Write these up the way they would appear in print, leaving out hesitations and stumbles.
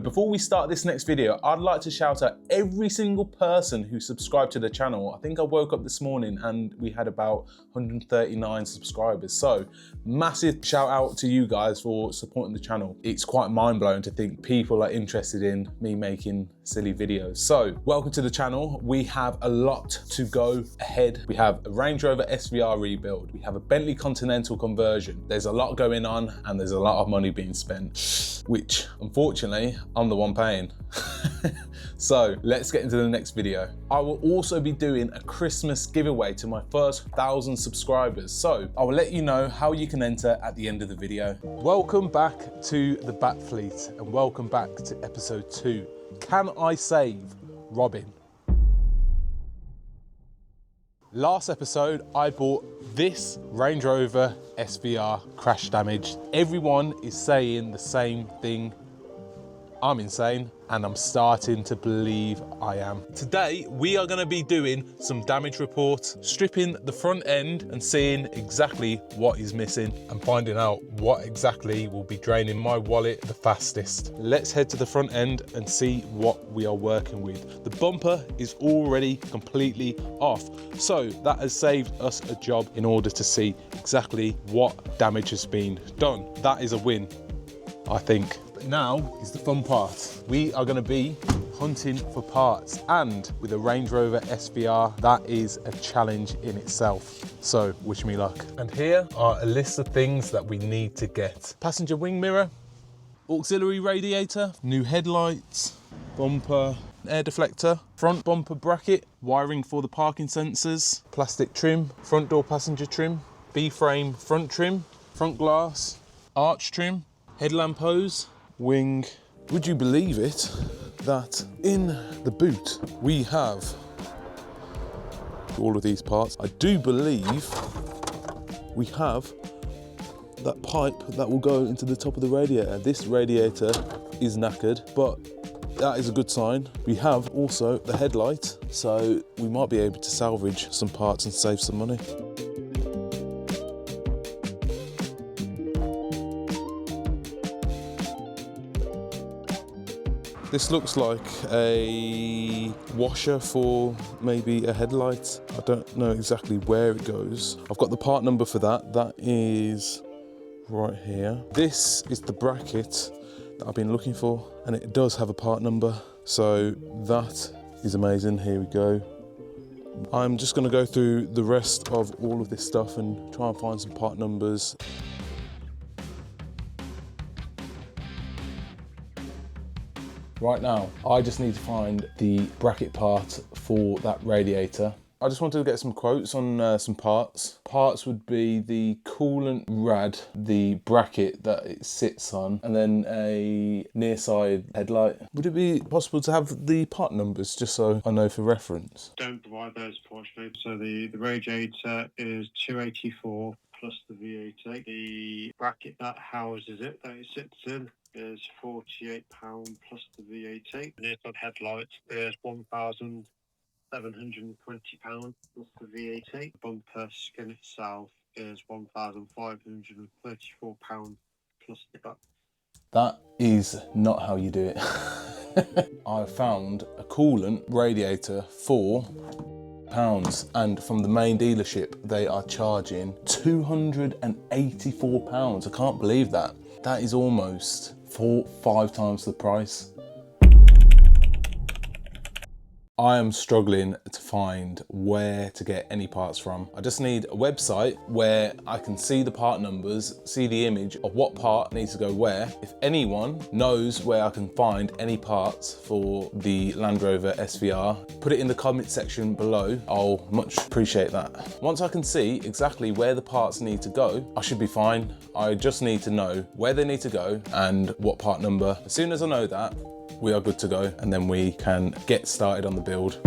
Before we start this next video, I'd like to shout out every single person who subscribed to the channel. I think I woke up this morning and we had about 139 subscribers. So massive shout out to you guys for supporting the channel. It's quite mind blowing to think people are interested in me making silly videos. So welcome to the channel. We have a lot to go ahead. We have a Range Rover SVR rebuild. We have a Bentley Continental conversion. There's a lot going on and there's a lot of money being spent, which unfortunately I'm the one paying. So let's get into the next video. I will also be doing a Christmas giveaway to my first 1,000 subscribers. So I will let you know how you can enter at the end of the video. Welcome back to the Bat Fleet and welcome back to episode 2. Can I save Robin? Last episode, I bought this Range Rover SVR crash damaged. Everyone is saying the same thing. I'm insane, and I'm starting to believe I am. Today, we are gonna be doing some damage reports, stripping the front end and seeing exactly what is missing and finding out what exactly will be draining my wallet the fastest. Let's head to the front end and see what we are working with. The bumper is already completely off, so that has saved us a job in order to see exactly what damage has been done. That is a win, I think. Now is the fun part. We are going to be hunting for parts, and with a Range Rover SVR, that is a challenge in itself. So wish me luck. And here are a list of things that we need to get. Passenger wing mirror, auxiliary radiator, new headlights, bumper, air deflector, front bumper bracket, wiring for the parking sensors, plastic trim, front door passenger trim, B-frame front trim, front glass, arch trim, headlamp hose, wing. Would you believe it that in the boot we have all of these parts? I do believe we have that pipe that will go into the top of the radiator. This radiator is knackered, but that is a good sign. We have also the headlight, so we might be able to salvage some parts and save some money. This looks like a washer for maybe a headlight. I don't know exactly where it goes. I've got the part number for that. That is right here. This is the bracket that I've been looking for, and it does have a part number. So that is amazing. Here we go. I'm just gonna go through the rest of all of this stuff and try and find some part numbers. Right now, I just need to find the bracket part for that radiator. I just wanted to get some quotes on some parts. Parts would be the coolant rad, the bracket that it sits on, and then a near side headlight. Would it be possible to have the part numbers just so I know for reference? Don't provide those, unfortunately. So the radiator is 284 plus the VAT. The bracket that houses it, that it sits in, is £48 plus the VAT. The near side headlight is £1,720 plus the VAT. The bumper skin itself is £1,534 plus the VAT. That is not how you do it. I found a coolant radiator for £4, and from the main dealership they are charging £284. I can't believe that. That is almost 4-5 times the price. I am struggling to find where to get any parts from. I just need a website where I can see the part numbers, see the image of what part needs to go where. If anyone knows where I can find any parts for the Land Rover SVR, put it in the comment section below. I'll much appreciate that. Once I can see exactly where the parts need to go, I should be fine. I just need to know where they need to go and what part number. As soon as I know that, we are good to go, and then we can get started on the build.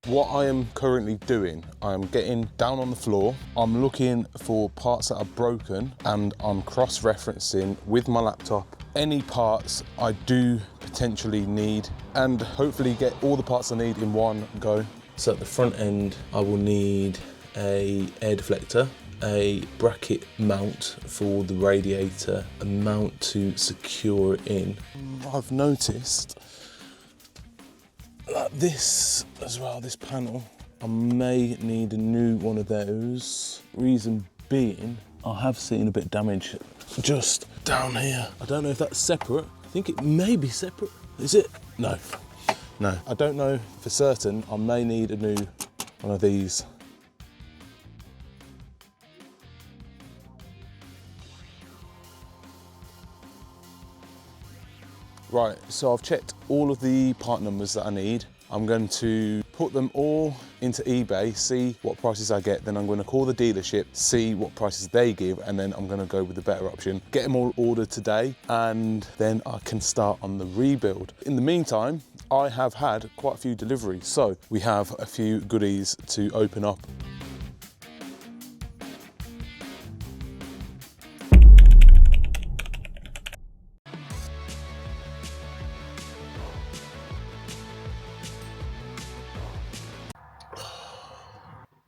What I am currently doing, I'm getting down on the floor, I'm looking for parts that are broken, and I'm cross-referencing with my laptop any parts I do potentially need, and hopefully get all the parts I need in one go. So at the front end, I will need a air deflector, a bracket mount for the radiator, a mount to secure it in. I've noticed that this as well, this panel, I may need a new one of those. Reason being, I have seen a bit of damage just down here. I don't know if that's separate. I think it may be separate. Is it? No. No, I don't know for certain. I may need a new one of these. Right, so I've checked all of the part numbers that I need. I'm going to put them all into eBay, see what prices I get, then I'm going to call the dealership, see what prices they give, and then I'm going to go with the better option. Get them all ordered today, and then I can start on the rebuild. In the meantime, I have had quite a few deliveries, so we have a few goodies to open up.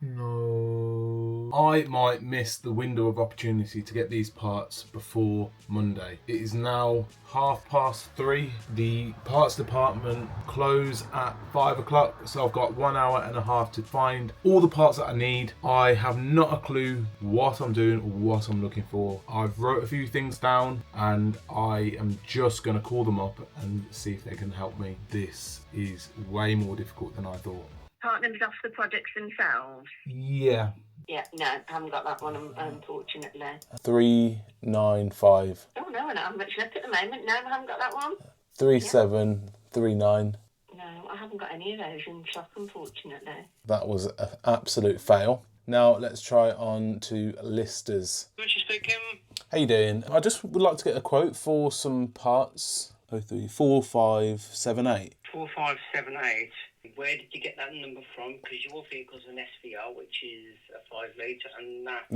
No. I might miss the window of opportunity to get these parts before Monday. It is now 3:30. The parts department close at 5 o'clock, so I've got 1 hour and a half to find all the parts that I need. I have not a clue what I'm doing or what I'm looking for. I've wrote a few things down and I am just going to call them up and see if they can help me. This is way more difficult than I thought. Part numbers off the products themselves? Yeah. Yeah, no, I haven't got that one, unfortunately. 395. Oh, no, I haven't much left at the moment. No, I haven't got that one. 3739. No, I haven't got any of those in stock, unfortunately. That was an absolute fail. Now let's try on to listers. Richard speaking. How you doing? I just would like to get a quote for some parts. 034578. 4578. Where did you get that number from? Because your vehicle's an SVR, which is a 5 litre, and that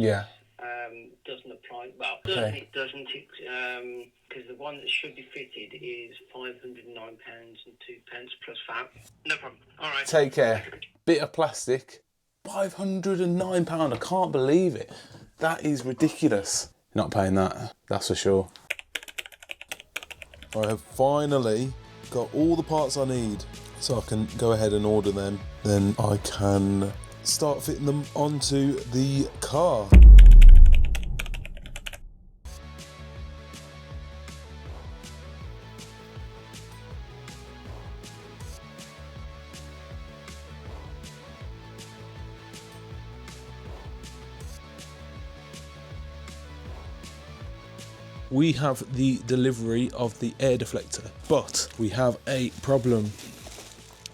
doesn't apply. Well, it doesn't, because the one that should be fitted is £509.02 plus VAT. No problem. All right. Take care. Bit of plastic. £509. I can't believe it. That is ridiculous. You're not paying that, that's for sure. I have finally got all the parts I need, so I can go ahead and order them. Then I can start fitting them onto the car. We have the delivery of the air deflector, but we have a problem.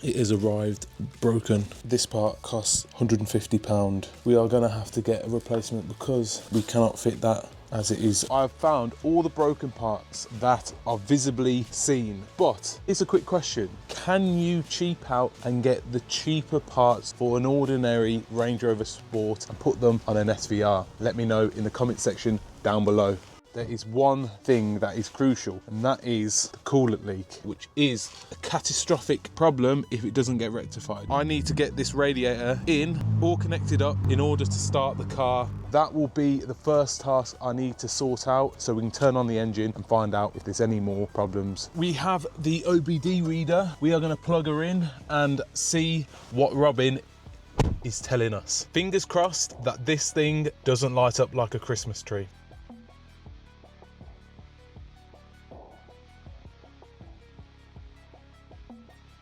It has arrived broken. This part costs £150. We are going to have to get a replacement because we cannot fit that as it is. I've found all the broken parts that are visibly seen, but it's a quick question. Can you cheap out and get the cheaper parts for an ordinary Range Rover Sport and put them on an SVR? Let me know in the comment section down below. There is one thing that is crucial, and that is the coolant leak, which is a catastrophic problem if it doesn't get rectified. I need to get this radiator in or connected up in order to start the car. That will be the first task I need to sort out so we can turn on the engine and find out if there's any more problems. We have the OBD reader. We are going to plug her in and see what Robin is telling us. Fingers crossed that this thing doesn't light up like a Christmas tree.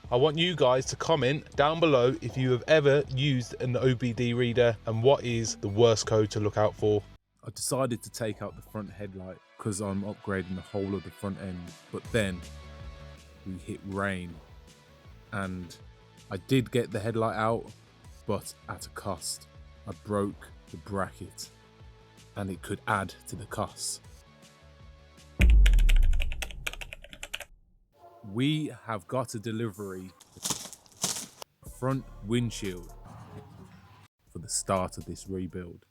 I want you guys to comment down below if you have ever used an OBD reader and what is the worst code to look out for. I decided to take out the front headlight because I'm upgrading the whole of the front end, but then we hit rain and I did get the headlight out, but at a cost. I broke the bracket and it could add to the cost. We have got a delivery, a front windshield for the start of this rebuild.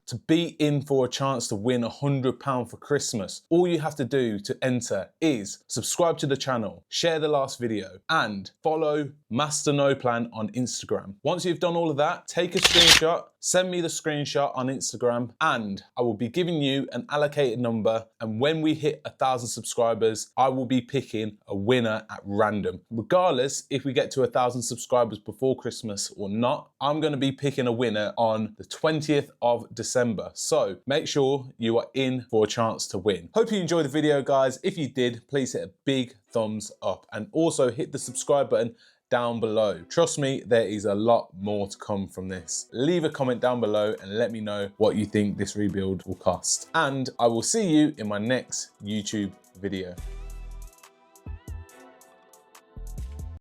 to be in for a chance to win £100 for Christmas, all you have to do to enter is subscribe to the channel, share the last video, and follow Master No Plan on Instagram. Once you've done all of that, take a screenshot, send me the screenshot on Instagram, and I will be giving you an allocated number, and when we hit 1,000 subscribers, I will be picking a winner at random. Regardless if we get to 1,000 subscribers before Christmas or not, I'm going to be picking a winner on the 20th of December. So make sure you are in for a chance to win. Hope you enjoyed the video, guys. If you did, please hit a big thumbs up and also hit the subscribe button down below. Trust me, there is a lot more to come from this. Leave a comment down below and let me know what you think this rebuild will cost. And I will see you in my next YouTube video.